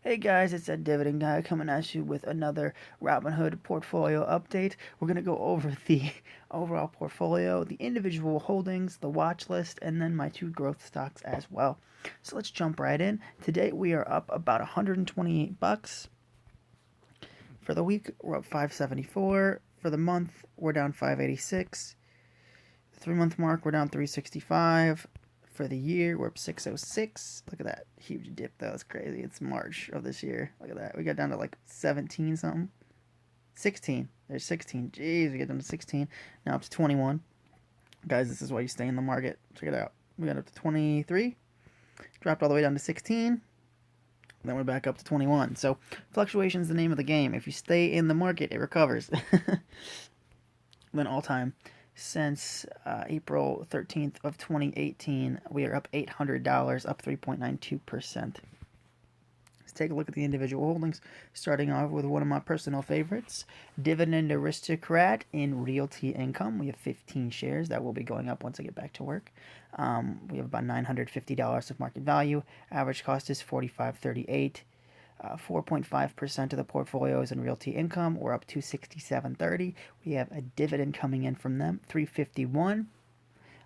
Hey guys, it's that Dividend guy coming at you with another Robinhood portfolio update. We're going to go over the overall portfolio, the individual holdings, the watch list, and then my two growth stocks as well. So let's jump right in. Today we are up about 128 bucks. For the week, we're up 574. For the month, we're down 586. The 3 month mark, we're down 365. For the year, we're up 606. Look at that huge dip. That was crazy. It's March of this year. Look at that. We got down to like 17 something. 16. There's 16. Jeez, we got down to 16. Now up to 21. Guys, this is why you stay in the market. Check it out. We got up to 23. Dropped all the way down to 16. Then we're back up to 21. So fluctuation is the name of the game. If you stay in the market, it recovers. Then all time since April 13th of 2018, we are up $800, up 3.92%. Let's take a look at the individual holdings, starting off with one of my personal favorites, Dividend Aristocrat in Realty Income. We have 15 shares. That will be going up once I get back to work. We have about $950 of market value. Average cost is $45.38. 4.5% of the portfolio is in realty income. We're up to 67.30. We have a dividend coming in from them, 351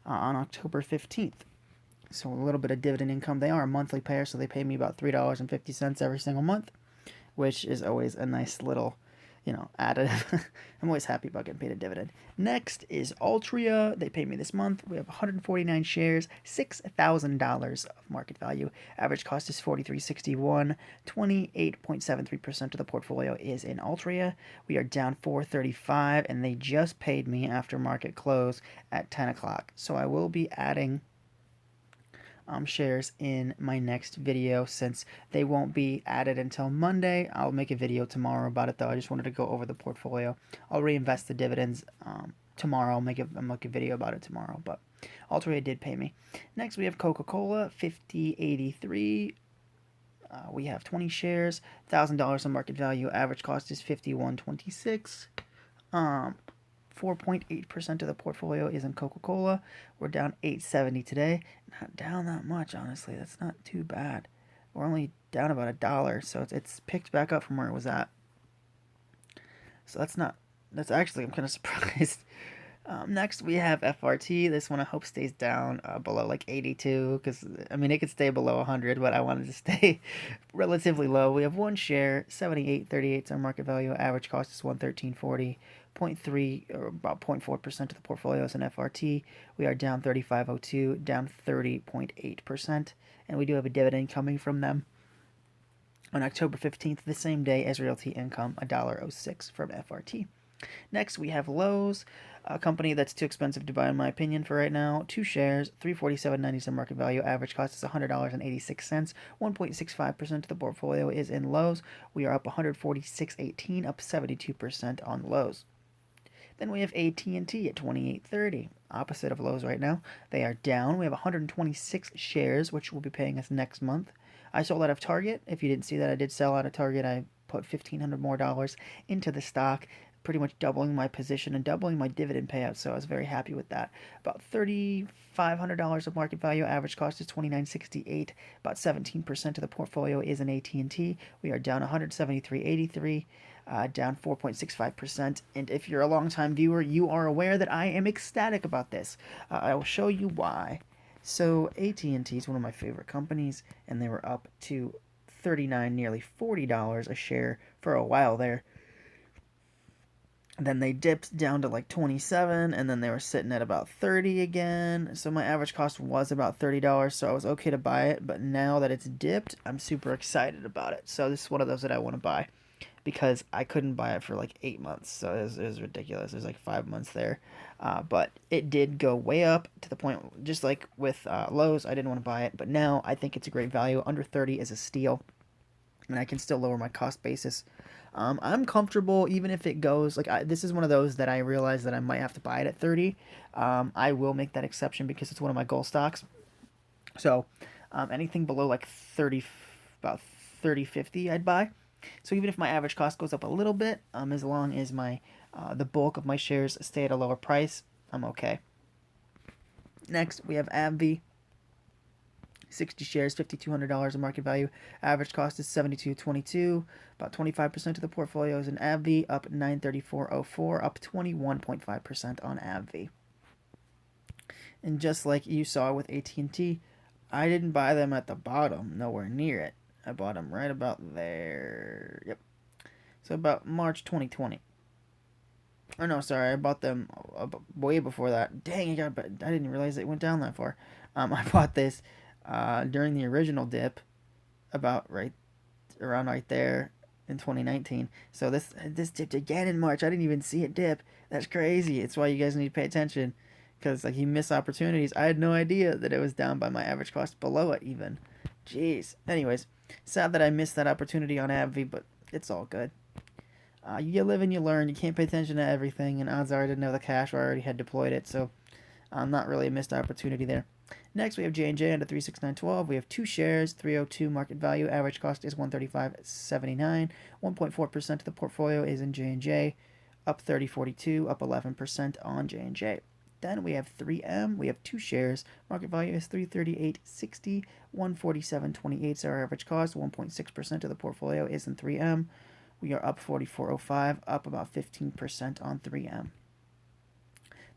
on October 15th. So a little bit of dividend income. They are a monthly payer, so they pay me about $3.50 every single month, which is always a nice little, additive. I'm always happy about getting paid a dividend. Next is Altria. They pay me this month. We have 149 shares, $6,000 of market value. Average cost is $43.61. 28.73% of the portfolio is in Altria. We are down $4.35, and they just paid me after market close at 10 o'clock. So I will be adding shares in my next video since they won't be added until Monday. I'll make a video tomorrow about it though. I just wanted to go over the portfolio. I'll reinvest the dividends tomorrow. I'll make a video about it tomorrow, but Altria did pay me. Next we have Coca-Cola, 50.83. We have 20 shares, $1,000 in market value. Average cost is $51.26. 4.8% of the portfolio is in Coca-Cola. We're down $8.70 today. Not down that much, honestly. That's not too bad. We're only down about $1, so it's picked back up from where it was at. So that's actually, I'm kind of surprised. Next, we have FRT. This one I hope stays down below like 82 because, it could stay below 100, but I wanted to stay relatively low. We have one share, 78.38 is our market value. Average cost is $113.40. 0.3 or about 0.4% of the portfolio is in FRT. We are down 35.02, down 30.8%, and we do have a dividend coming from them on October 15th, the same day as Realty Income, $1.06 from FRT. Next, we have Lowe's, a company that's too expensive to buy in my opinion for right now. 2 shares, $347.90 market value. Average cost is $100.86. 1.65% of the portfolio is in Lowe's. We are up $146.18, up 72% on Lowe's. Then we have AT&T at $28.30, opposite of Lowe's right now. They are down. We have 126 shares, which will be paying us next month. I sold out of Target. If you didn't see that, I did sell out of Target. I put $1,500 more into the stock, pretty much doubling my position and doubling my dividend payout, so I was very happy with that. About $3,500 of market value. Average cost is $29.68. About 17% of the portfolio is in AT&T. We are down $173.83. Down 4.65%. And if you're a long-time viewer, you are aware that I am ecstatic about this. I will show you why. So AT&T is one of my favorite companies, and they were up to $39, nearly $40 a share for a while there. Then they dipped down to like 27, and then they were sitting at about 30 again. So my average cost was about $30, so I was okay to buy it. But now that it's dipped, I'm super excited about it. So this is one of those that I want to buy, because I couldn't buy it for like 8 months. So it was ridiculous. There's like 5 months there. But it did go way up to the point, just like with Lowe's, I didn't want to buy it. But now I think it's a great value. Under 30 is a steal. And I can still lower my cost basis. I'm comfortable even if it goes, this is one of those that I realize that I might have to buy it at 30. I will make that exception because it's one of my goal stocks. So anything below like 30, about 30.50 I'd buy. So even if my average cost goes up a little bit, as long as my the bulk of my shares stay at a lower price, I'm okay. Next, we have AbbVie, 60 shares, $5,200 in market value. Average cost is $72.22. About 25% of the portfolio is in AbbVie, up 934.04, up 21.5% on AbbVie. And just like you saw with AT&T, I didn't buy them at the bottom, nowhere near it. I bought them right about there. Yep. So about March 2020. Or no, sorry, I bought them way before that. Dang, I didn't realize it went down that far. I bought this during the original dip, about around right there in 2019. So this dipped again in March. I didn't even see it dip. That's crazy. It's why you guys need to pay attention, because like you miss opportunities. I had no idea that it was down by my average cost, below it even. Jeez. Anyways, sad that I missed that opportunity on AbbVie, but it's all good. You live and you learn. You can't pay attention to everything, and odds are I didn't know the cash, or I already had deployed it, so not really a missed opportunity there. Next, we have J&J under 36912. We have 2 shares, 302 market value. Average cost is 135.79. 1.4% of the portfolio is in J&J, up 30.42, up 11% on J&J. Then we have 3M. We have 2 shares. Market value is 338.60. 147.28 is our average cost. 1.6% of the portfolio is in 3M. We are up 44.05, up about 15% on 3M.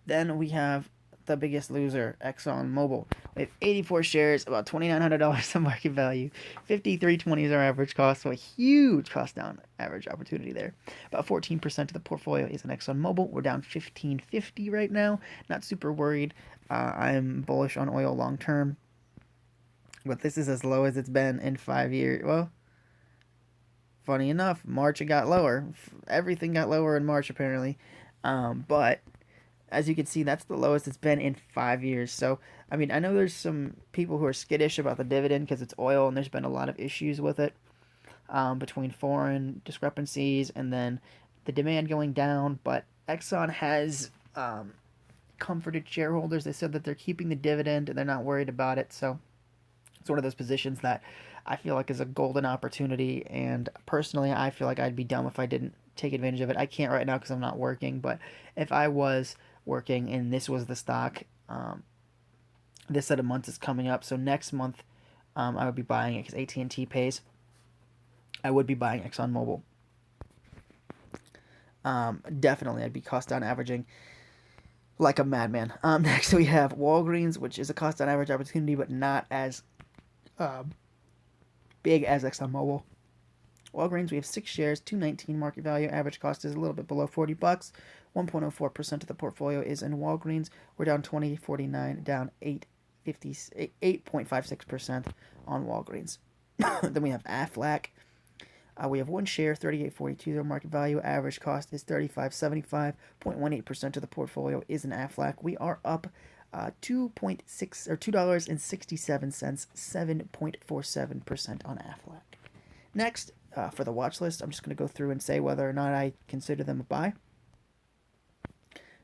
Then we have the biggest loser, ExxonMobil. We have 84 shares, about $2,900 in market value. 53.20 is our average cost, so a huge cost down average opportunity there. About 14% of the portfolio is in ExxonMobil. We're down 15.50 right now. Not super worried. I'm bullish on oil long term, but this is as low as it's been in 5 years. Well, funny enough, March it got lower. Everything got lower in March apparently, but as you can see, that's the lowest it's been in 5 years. So, I mean, I know there's some people who are skittish about the dividend because it's oil, and there's been a lot of issues with it, between foreign discrepancies and then the demand going down. But Exxon has comforted shareholders. They said that they're keeping the dividend and they're not worried about it. So, it's one of those positions that I feel like is a golden opportunity. And personally, I feel like I'd be dumb if I didn't take advantage of it. I can't right now because I'm not working. But if I was working and this was the stock, this set of months is coming up. So next month, I would be buying it because AT&T pays. I would be buying ExxonMobil. Definitely, I'd be cost down averaging like a madman. Next we have Walgreens, which is a cost down average opportunity, but not as big as ExxonMobil. Walgreens, we have 6 shares, 219 market value. Average cost is a little bit below $40. 1.04% of the portfolio is in Walgreens. We're down 20.49, down 8.56% on Walgreens. Then we have Aflac. We have 1 share, 38.42 their market value. Average cost is $35.75. 0.18% of the portfolio is in Aflac. We are up $2.67, 7.47% on Aflac. Next, for the watch list, I'm just going to go through and say whether or not I consider them a buy.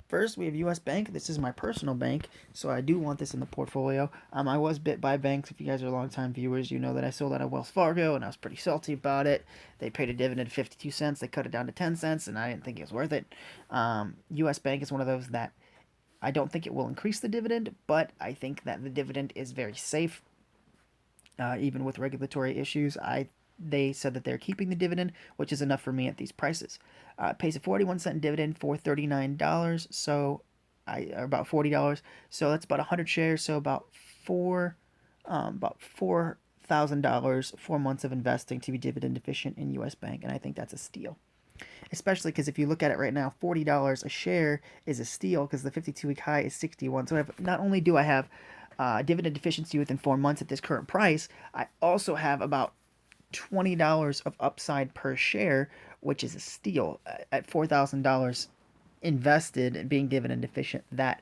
First, we have U.S. Bank. This is my personal bank, so I do want this in the portfolio. I was bit by banks. If you guys are longtime viewers, you know that I sold out of Wells Fargo, and I was pretty salty about it. They paid a dividend of 52 cents. They cut it down to 10 cents, and I didn't think it was worth it. U.S. Bank is one of those that I don't think it will increase the dividend, but I think that the dividend is very safe, even with regulatory issues. They said that they're keeping the dividend, which is enough for me at these prices. It pays a 41-cent dividend for $39, so about $40. So that's about 100 shares, so about $4,000, 4 months of investing to be dividend efficient in U.S. Bank, and I think that's a steal. Especially because if you look at it right now, $40 a share is a steal because the 52-week high is 61. So not only do I have dividend efficiency within 4 months at this current price, I also have about $20 of upside per share, which is a steal at $4,000 invested and being dividend efficient. That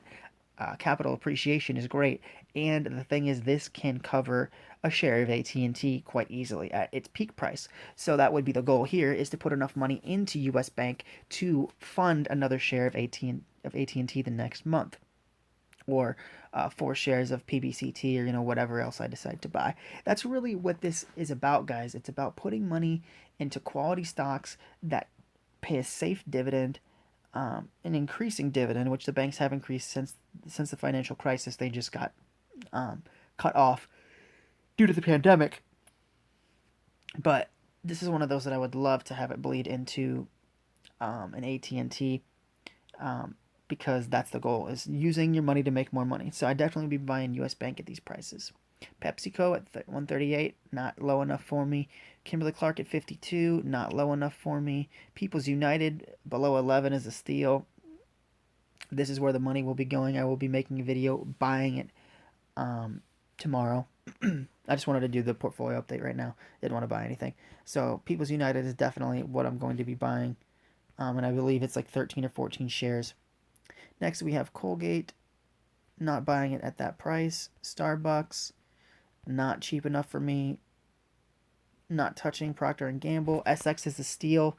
capital appreciation is great. And the thing is, this can cover a share of AT&T quite easily at its peak price. So that would be the goal here, is to put enough money into U.S. Bank to fund another share of AT&T the next month, or 4 shares of PBCT, or whatever else I decide to buy. That's really what this is about, guys. It's about putting money into quality stocks that pay a safe dividend, an increasing dividend, which the banks have increased since the financial crisis. They just got cut off due to the pandemic. But this is one of those that I would love to have it bleed into an AT&T, um, because that's the goal, is using your money to make more money. So I'd definitely be buying US Bank at these prices. PepsiCo at 138, not low enough for me. Kimberly Clark at 52, not low enough for me. People's United below 11 is a steal. This is where the money will be going. I will be making a video buying it tomorrow. I just wanted to do the portfolio update right now. Didn't want to buy anything. So People's United is definitely what I'm going to be buying. And I believe it's like 13 or 14 shares. Next, we have Colgate, not buying it at that price. Starbucks, not cheap enough for me. Not touching Procter and Gamble. SX is a steal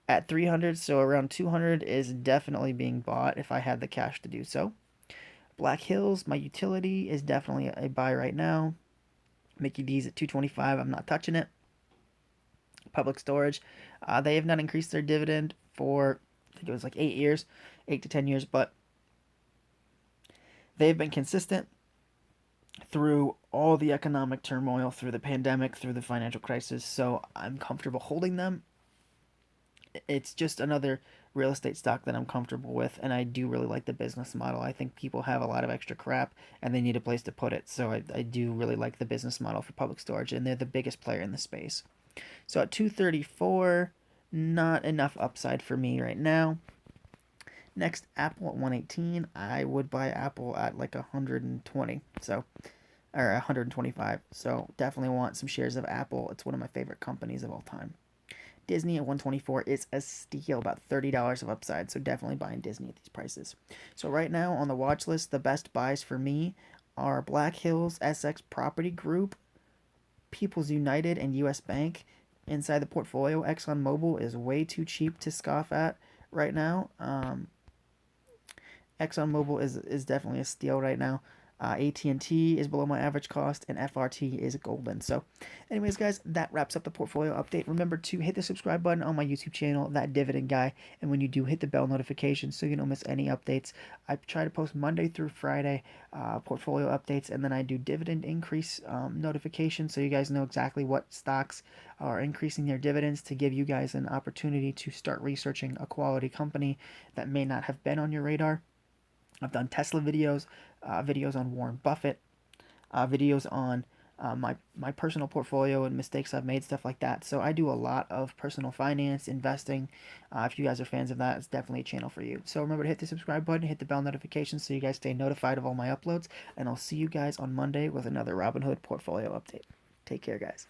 at 300, so around 200 is definitely being bought if I had the cash to do so. Black Hills, my utility, is definitely a buy right now. Mickey D's at 225. I'm not touching it. Public Storage, they have not increased their dividend for, I think it was like 8 years, 8 to 10 years, but they've been consistent through all the economic turmoil, through the pandemic, through the financial crisis. So I'm comfortable holding them. It's just another real estate stock that I'm comfortable with, and I do really like the business model. I think people have a lot of extra crap and they need a place to put it. So I do really like the business model for Public Storage, and they're the biggest player in the space. So at 234, not enough upside for me right now. Next, Apple at 118. I would buy Apple at like 120. So, or 125. So definitely want some shares of Apple. It's one of my favorite companies of all time. Disney at 124 is a steal, about $30 of upside. So definitely buying Disney at these prices. So right now on the watch list, the best buys for me are Black Hills, SX Property Group, People's United, and US Bank. Inside the portfolio, ExxonMobil is way too cheap to scoff at right now. ExxonMobil is definitely a steal right now. AT&T is below my average cost, and FRT is golden. So, anyways, guys, that wraps up the portfolio update. Remember to hit the subscribe button on my YouTube channel, That Dividend Guy, and when you do, hit the bell notification so you don't miss any updates. I try to post Monday through Friday portfolio updates, and then I do dividend increase notifications so you guys know exactly what stocks are increasing their dividends, to give you guys an opportunity to start researching a quality company that may not have been on your radar. I've done Tesla videos, videos on Warren Buffett, videos on my personal portfolio and mistakes I've made, stuff like that. So I do a lot of personal finance, investing. If you guys are fans of that, it's definitely a channel for you. So remember to hit the subscribe button, hit the bell notification so you guys stay notified of all my uploads. And I'll see you guys on Monday with another Robinhood portfolio update. Take care, guys.